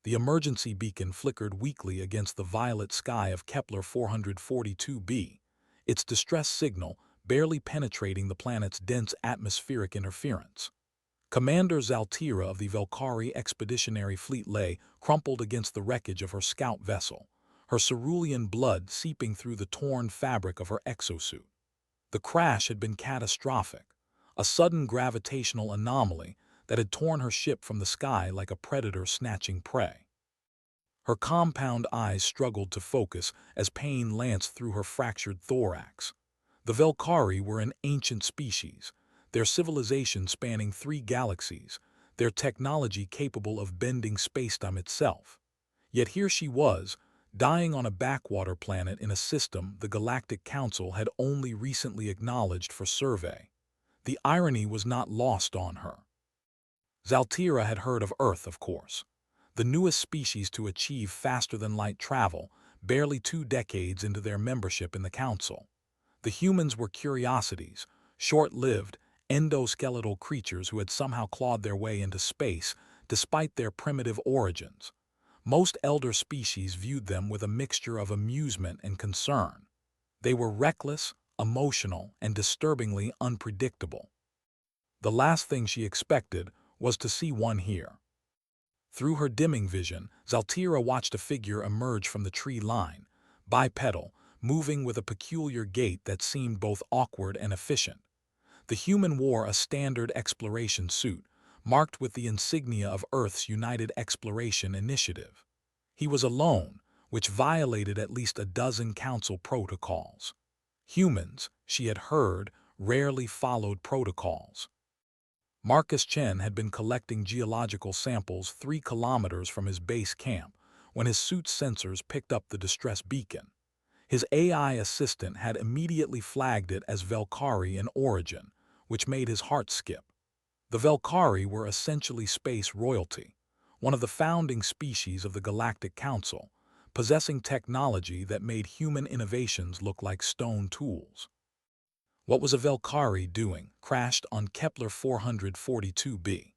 The emergency beacon flickered weakly against the violet sky of Kepler 442b, its distress signal barely penetrating the planet's dense atmospheric interference. Commander Zaltira of the Velkari Expeditionary Fleet lay crumpled against the wreckage of her scout vessel, her cerulean blood seeping through the torn fabric of her exosuit. The crash had been catastrophic, a sudden gravitational anomaly that had torn her ship from the sky like a predator snatching prey. Her compound eyes struggled to focus as pain lanced through her fractured thorax. The Velkari were an ancient species, their civilization spanning 3 galaxies, their technology capable of bending spacetime itself. Yet here she was, dying on a backwater planet in a system the Galactic Council had only recently acknowledged for survey. The irony was not lost on her. Zaltira had heard of Earth, of course, the newest species to achieve faster-than-light travel, barely 2 decades into their membership in the Council. The humans were curiosities, short-lived, endoskeletal creatures who had somehow clawed their way into space despite their primitive origins. Most elder species viewed them with a mixture of amusement and concern. They were reckless, emotional, and disturbingly unpredictable. The last thing she expected was to see one here. Through her dimming vision, Zaltira watched a figure emerge from the tree line, bipedal, moving with a peculiar gait that seemed both awkward and efficient. The human wore a standard exploration suit, marked with the insignia of Earth's United Exploration Initiative. He was alone, which violated at least a dozen council protocols. Humans, she had heard, rarely followed protocols. Marcus Chen had been collecting geological samples 3 kilometers from his base camp when his suit's sensors picked up the distress beacon. His AI assistant had immediately flagged it as Velkari in origin, which made his heart skip. The Velkari were essentially space royalty, one of the founding species of the Galactic Council, possessing technology that made human innovations look like stone tools. What was a Velkari doing, crashed on Kepler 442b?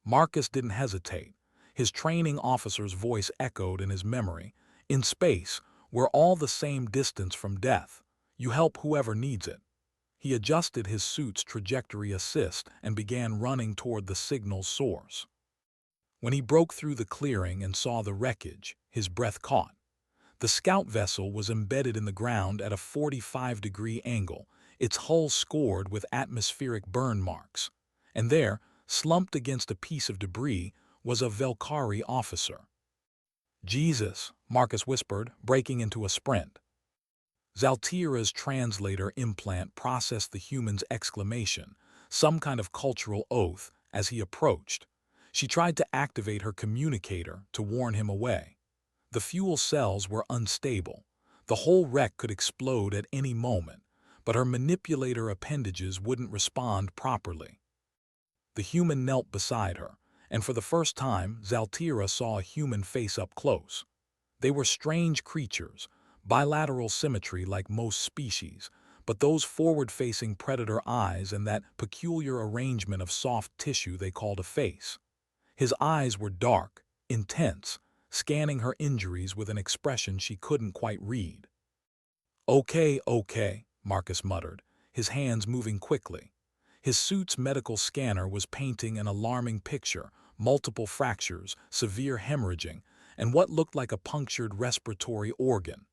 Marcus didn't hesitate. His training officer's voice echoed in his memory. In space, we're all the same distance from death. You help whoever needs it. He adjusted his suit's trajectory assist and began running toward the signal's source. When he broke through the clearing and saw the wreckage, his breath caught. The scout vessel was embedded in the ground at a 45-degree angle, its hull scored with atmospheric burn marks. And there, slumped against a piece of debris, was a Velkari officer. "Jesus," Marcus whispered, breaking into a sprint. Zaltira's translator implant processed the human's exclamation, some kind of cultural oath, as he approached. She tried to activate her communicator to warn him away. The fuel cells were unstable. The whole wreck could explode at any moment, but her manipulator appendages wouldn't respond properly. The human knelt beside her, and for the first time, Zaltira saw a human face up close. They were strange creatures, bilateral symmetry like most species, but those forward-facing predator eyes and that peculiar arrangement of soft tissue they called a face. His eyes were dark, intense, scanning her injuries with an expression she couldn't quite read. Okay, Marcus muttered, his hands moving quickly. His suit's medical scanner was painting an alarming picture, multiple fractures, severe hemorrhaging, and what looked like a punctured respiratory organ.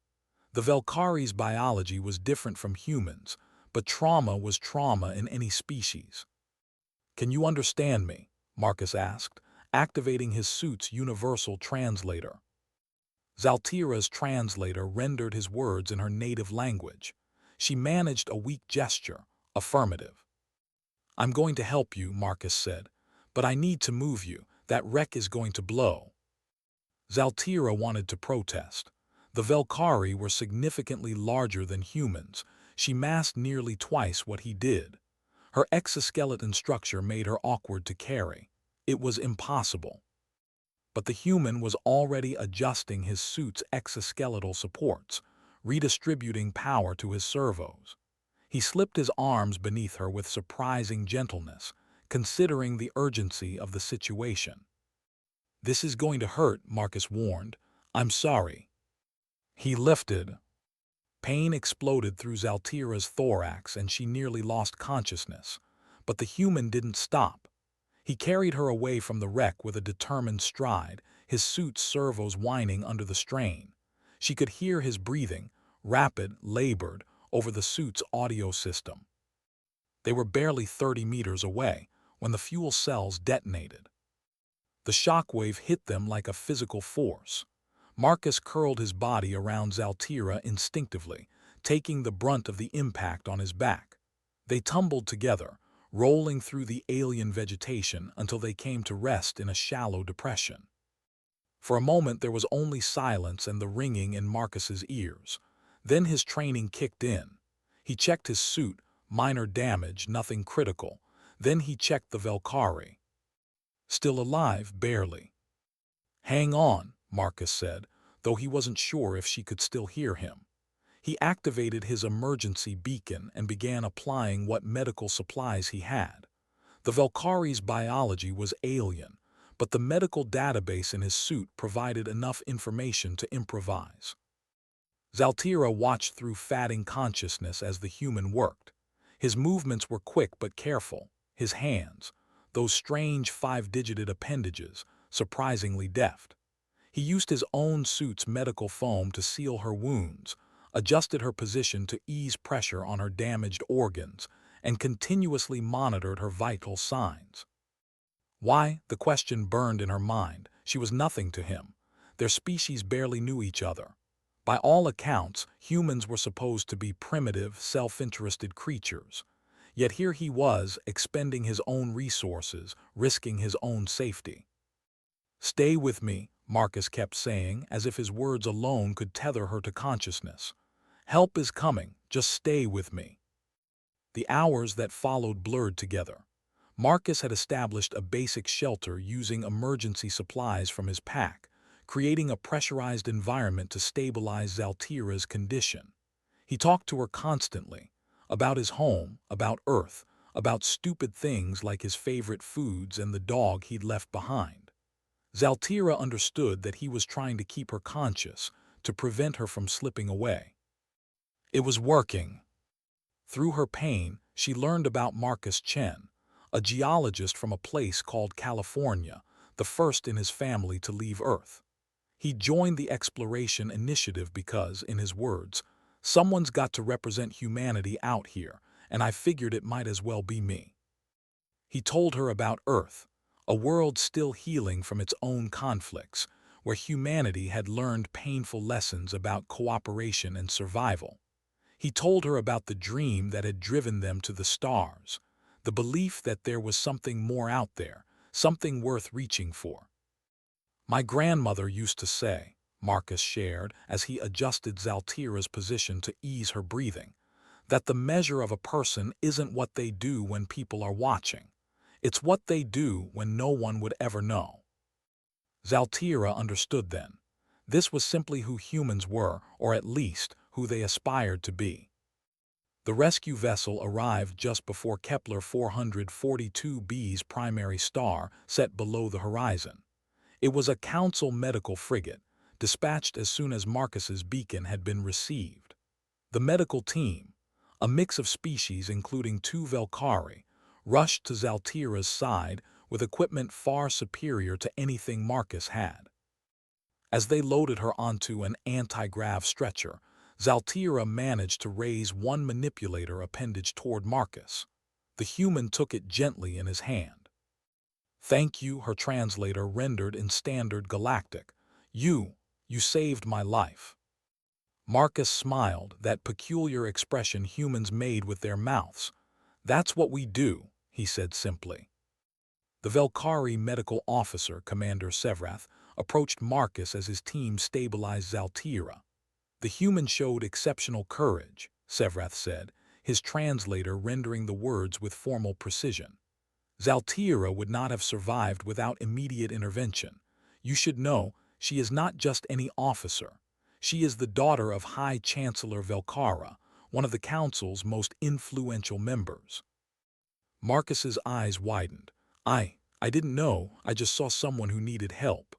The Velkari's biology was different from humans, but trauma was trauma in any species. "Can you understand me?" Marcus asked, activating his suit's universal translator. Zaltira's translator rendered his words in her native language. She managed a weak gesture, affirmative. "I'm going to help you," Marcus said, "but I need to move you. That wreck is going to blow." Zaltira wanted to protest. The Velkari were significantly larger than humans. She massed nearly twice what he did. Her exoskeleton structure made her awkward to carry. It was impossible. But the human was already adjusting his suit's exoskeletal supports, redistributing power to his servos. He slipped his arms beneath her with surprising gentleness, considering the urgency of the situation. "This is going to hurt," Marcus warned. "I'm sorry." He lifted. Pain exploded through Zaltira's thorax and she nearly lost consciousness. But the human didn't stop. He carried her away from the wreck with a determined stride, his suit's servos whining under the strain. She could hear his breathing, rapid, labored, over the suit's audio system. They were barely 30 meters away when the fuel cells detonated. The shockwave hit them like a physical force. Marcus curled his body around Zaltira instinctively, taking the brunt of the impact on his back. They tumbled together, rolling through the alien vegetation until they came to rest in a shallow depression. For a moment there was only silence and the ringing in Marcus's ears. Then his training kicked in. He checked his suit, minor damage, nothing critical. Then he checked the Valkyrie. Still alive, barely. "Hang on," Marcus said, though he wasn't sure if she could still hear him. He activated his emergency beacon and began applying what medical supplies he had. The Valkyrie's biology was alien, but the medical database in his suit provided enough information to improvise. Zaltira watched through fading consciousness as the human worked. His movements were quick but careful. His hands, those strange five-digited appendages, surprisingly deft. He used his own suit's medical foam to seal her wounds, adjusted her position to ease pressure on her damaged organs, and continuously monitored her vital signs. Why? The question burned in her mind. She was nothing to him. Their species barely knew each other. By all accounts, humans were supposed to be primitive, self-interested creatures. Yet here he was, expending his own resources, risking his own safety. "Stay with me," Marcus kept saying, as if his words alone could tether her to consciousness. "Help is coming, just stay with me." The hours that followed blurred together. Marcus had established a basic shelter using emergency supplies from his pack, creating a pressurized environment to stabilize Zaltira's condition. He talked to her constantly, about his home, about Earth, about stupid things like his favorite foods and the dog he'd left behind. Zaltira understood that he was trying to keep her conscious, to prevent her from slipping away. It was working. Through her pain, she learned about Marcus Chen, a geologist from a place called California, the first in his family to leave Earth. He joined the exploration initiative because, in his words, "Someone's got to represent humanity out here, and I figured it might as well be me." He told her about Earth, a world still healing from its own conflicts, where humanity had learned painful lessons about cooperation and survival. He told her about the dream that had driven them to the stars, the belief that there was something more out there, something worth reaching for. "My grandmother used to say," Marcus shared as he adjusted Zaltira's position to ease her breathing, "that the measure of a person isn't what they do when people are watching. It's what they do when no one would ever know." Zaltira understood then. This was simply who humans were, or at least who they aspired to be. The rescue vessel arrived just before Kepler 442b's primary star set below the horizon. It was a Council medical frigate, dispatched as soon as Marcus's beacon had been received. The medical team, a mix of species including two Valkyrie, rushed to Zaltira's side with equipment far superior to anything Marcus had. As they loaded her onto an anti-grav stretcher, Zaltira managed to raise one manipulator appendage toward Marcus. The human took it gently in his hand. "Thank you," her translator rendered in standard galactic. You saved my life." Marcus smiled, that peculiar expression humans made with their mouths. "That's what we do," he said simply. The Valkyrie medical officer, Commander Sevrath, approached Marcus as his team stabilized Zaltira. "The human showed exceptional courage," Sevrath said, his translator rendering the words with formal precision. "Zaltira would not have survived without immediate intervention. You should know, she is not just any officer. She is the daughter of High Chancellor Velkara, one of the Council's most influential members." Marcus's eyes widened. I didn't know, I just saw someone who needed help.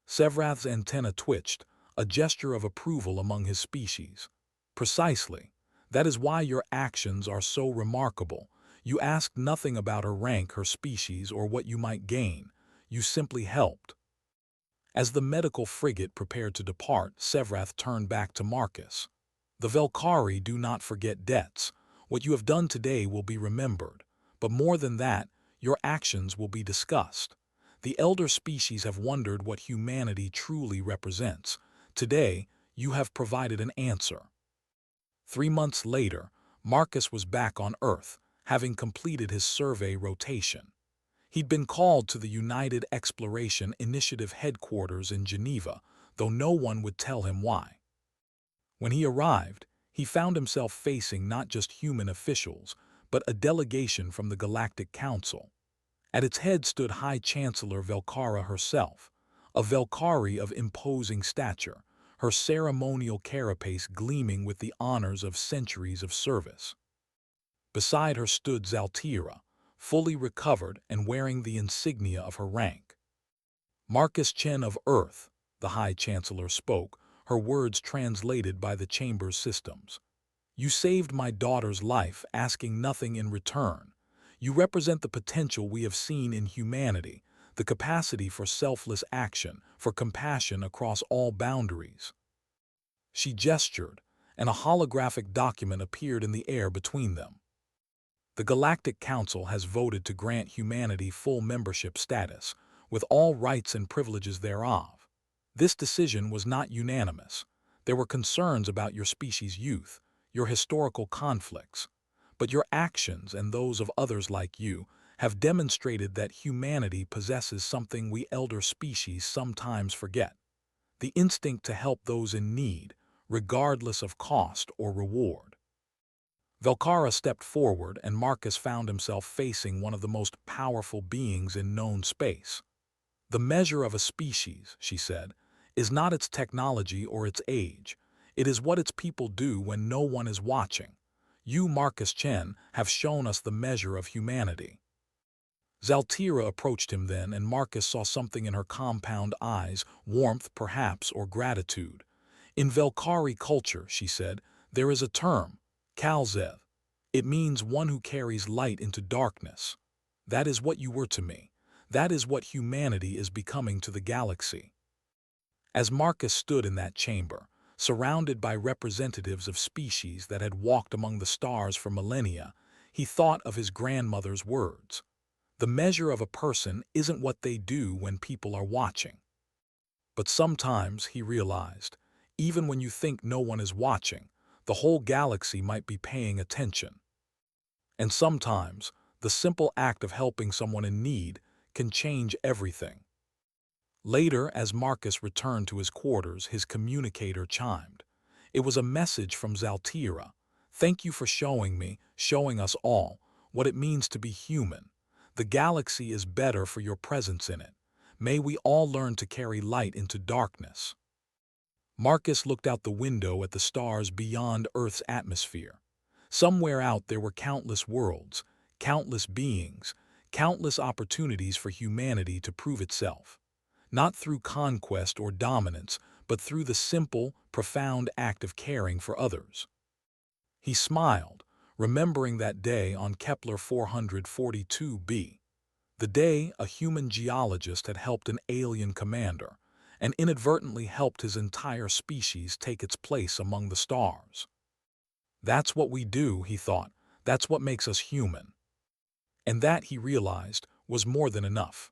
Sevrath's antenna twitched, a gesture of approval among his species. Precisely. That is why your actions are so remarkable. You asked nothing about her rank, her species, or what you might gain. You simply helped. As the medical frigate prepared to depart, Sevrath turned back to Marcus. The Velkari do not forget debts. What you have done today will be remembered. But more than that, your actions will be discussed. The elder species have wondered what humanity truly represents. Today, you have provided an answer. 3 months later, Marcus was back on Earth, having completed his survey rotation. He'd been called to the United Exploration Initiative headquarters in Geneva, though no one would tell him why. When he arrived, he found himself facing not just human officials, but a delegation from the Galactic Council. At its head stood High Chancellor Velkara herself, a Velkari of imposing stature, her ceremonial carapace gleaming with the honors of centuries of service. Beside her stood Zaltira, fully recovered and wearing the insignia of her rank. Marcus Chen of Earth, the High Chancellor spoke, her words translated by the Chamber's systems. You saved my daughter's life, asking nothing in return. You represent the potential we have seen in humanity, the capacity for selfless action, for compassion across all boundaries. She gestured, and a holographic document appeared in the air between them. The Galactic Council has voted to grant humanity full membership status, with all rights and privileges thereof. This decision was not unanimous. There were concerns about your species' youth, your historical conflicts, but your actions and those of others like you have demonstrated that humanity possesses something we elder species sometimes forget: the instinct to help those in need, regardless of cost or reward. Velkara stepped forward, and Marcus found himself facing one of the most powerful beings in known space. The measure of a species, she said, is not its technology or its age. It is what its people do when no one is watching. You, Marcus Chen, have shown us the measure of humanity. Zaltira approached him then, and Marcus saw something in her compound eyes, warmth perhaps, or gratitude. In Velkari culture, she said, there is a term, Kalzev. It means one who carries light into darkness. That is what you were to me. That is what humanity is becoming to the galaxy. As Marcus stood in that chamber, surrounded by representatives of species that had walked among the stars for millennia, he thought of his grandmother's words. The measure of a person isn't what they do when people are watching. But sometimes, he realized, even when you think no one is watching, the whole galaxy might be paying attention. And sometimes, the simple act of helping someone in need can change everything. Later, as Marcus returned to his quarters, his communicator chimed. It was a message from Zaltira. Thank you for showing me, showing us all, what it means to be human. The galaxy is better for your presence in it. May we all learn to carry light into darkness. Marcus looked out the window at the stars beyond Earth's atmosphere. Somewhere out there were countless worlds, countless beings, countless opportunities for humanity to prove itself. Not through conquest or dominance, but through the simple, profound act of caring for others. He smiled, remembering that day on Kepler 442b, the day a human geologist had helped an alien commander, and inadvertently helped his entire species take its place among the stars. That's what we do, he thought. That's what makes us human. And that, he realized, was more than enough.